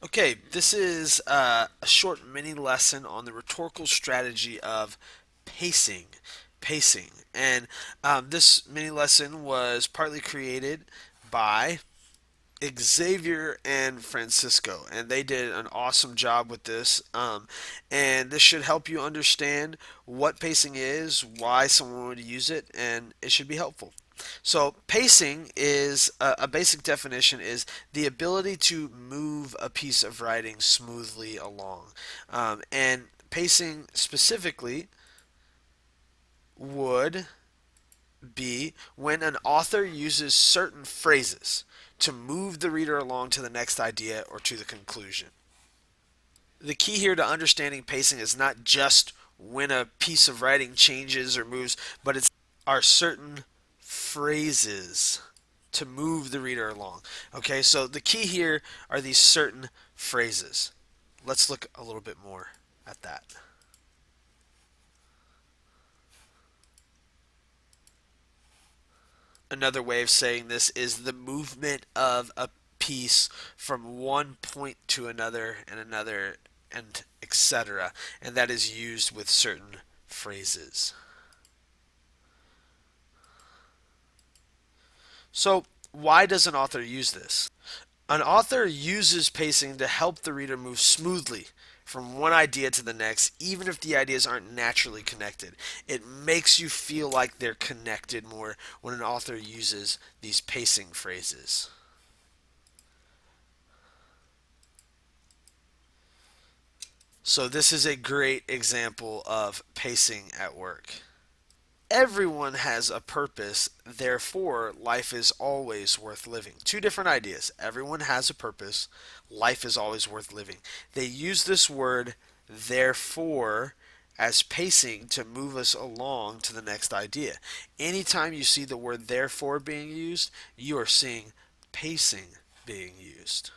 Okay, this is a short mini lesson on the rhetorical strategy of pacing. Pacing. And this mini lesson was partly created by Xavier and Francisco, and they did an awesome job with this. And this should help you understand what pacing is, why someone would use it, and it should be helpful. So, pacing is a basic definition is the ability to move a piece of writing smoothly along. And pacing specifically would be when an author uses certain phrases to move the reader along to the next idea or to the conclusion. The key here to understanding pacing is not just when a piece of writing changes or moves, but it's are certain phrases to move the reader along. Okay, so the key here are these certain phrases. Let's look a little bit more at that. Another way of saying this is the movement of a piece from one point to another and another and etc. And that is used with certain phrases. So, why does an author use this? An author uses pacing to help the reader move smoothly from one idea to the next, even if the ideas aren't naturally connected. It makes you feel like they're connected more when an author uses these pacing phrases. So, this is a great example of pacing at work. Everyone has a purpose, therefore, life is always worth living. Two different ideas. Everyone has a purpose, life is always worth living. They use this word, therefore, as pacing to move us along to the next idea. Anytime you see the word therefore being used, you are seeing pacing being used.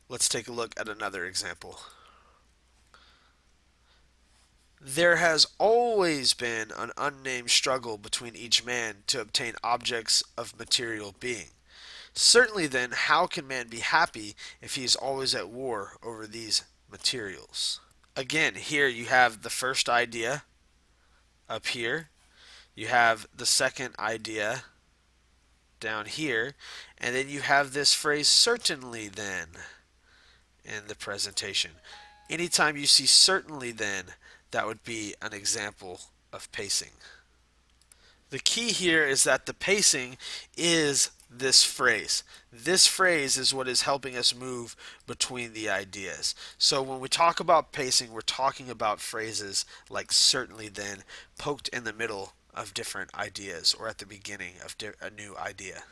Let's take a look at another example. There has always been an unnamed struggle between each man to obtain objects of material being. Certainly, then, how can man be happy if he is always at war over these materials? Again, here you have the first idea up here, you have the second idea down here, and then you have this phrase, certainly then, in the presentation. Anytime you see certainly then, that would be an example of pacing. The key here is that the pacing is this phrase. This phrase is what is helping us move between the ideas. So when we talk about pacing, we're talking about phrases like certainly then poked in the middle of different ideas or at the beginning of a new idea.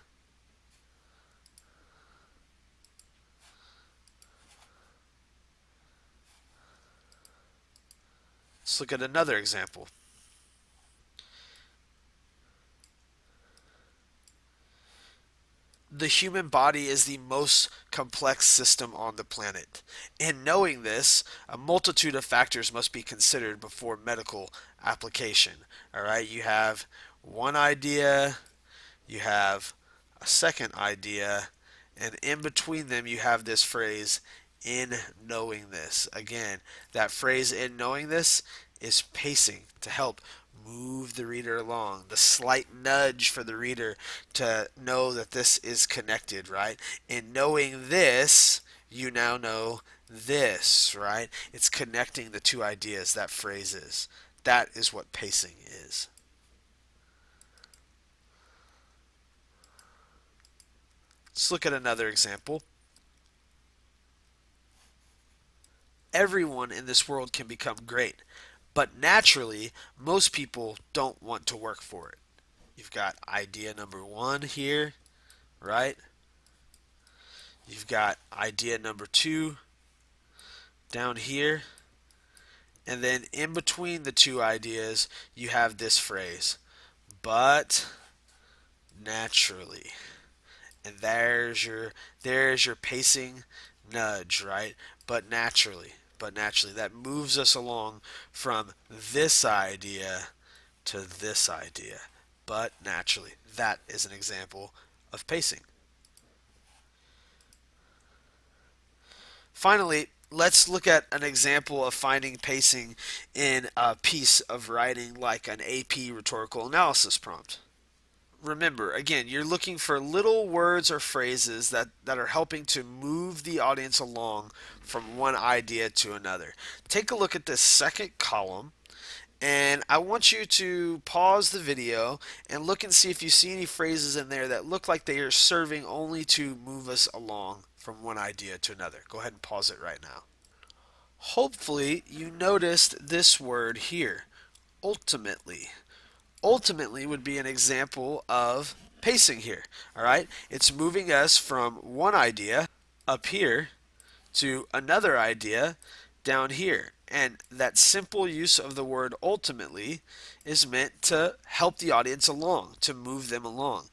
Let's look at another example. The human body is the most complex system on the planet. In knowing this, a multitude of factors must be considered before medical application. All right, you have one idea, you have a second idea, and in between them, you have this phrase, in knowing this. Again, that phrase, in knowing this, is pacing to help move the reader along. The slight nudge for the reader to know that this is connected, right? In knowing this, you now know this, right? It's connecting the two ideas, that phrase is. That is what pacing is. Let's look at another example. Everyone in this world can become great, but naturally, most people don't want to work for it. You've got idea number one here, right? You've got idea number two down here. And then in between the two ideas, you have this phrase, but naturally. And there's your pacing nudge, right? But naturally that moves us along from this idea to this idea. But naturally, that is an example of pacing. Finally, let's look at an example of finding pacing in a piece of writing like an AP rhetorical analysis prompt. Remember, again, you're looking for little words or phrases that are helping to move the audience along from one idea to another. Take a look at this second column, and I want you to pause the video and look and see if you see any phrases in there that look like they are serving only to move us along from one idea to another. Go ahead and pause it right now. Hopefully, you noticed this word here, ultimately. Ultimately would be an example of pacing here. All right, it's moving us from one idea up here to another idea down here. And that simple use of the word ultimately is meant to help the audience along, to move them along.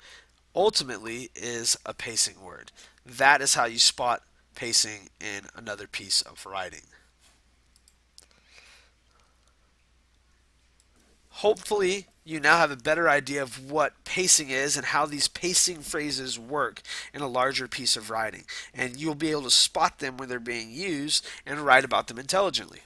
Ultimately is a pacing word. That is how you spot pacing in another piece of writing. Hopefully, you now have a better idea of what pacing is and how these pacing phrases work in a larger piece of writing. And you'll be able to spot them when they're being used and write about them intelligently.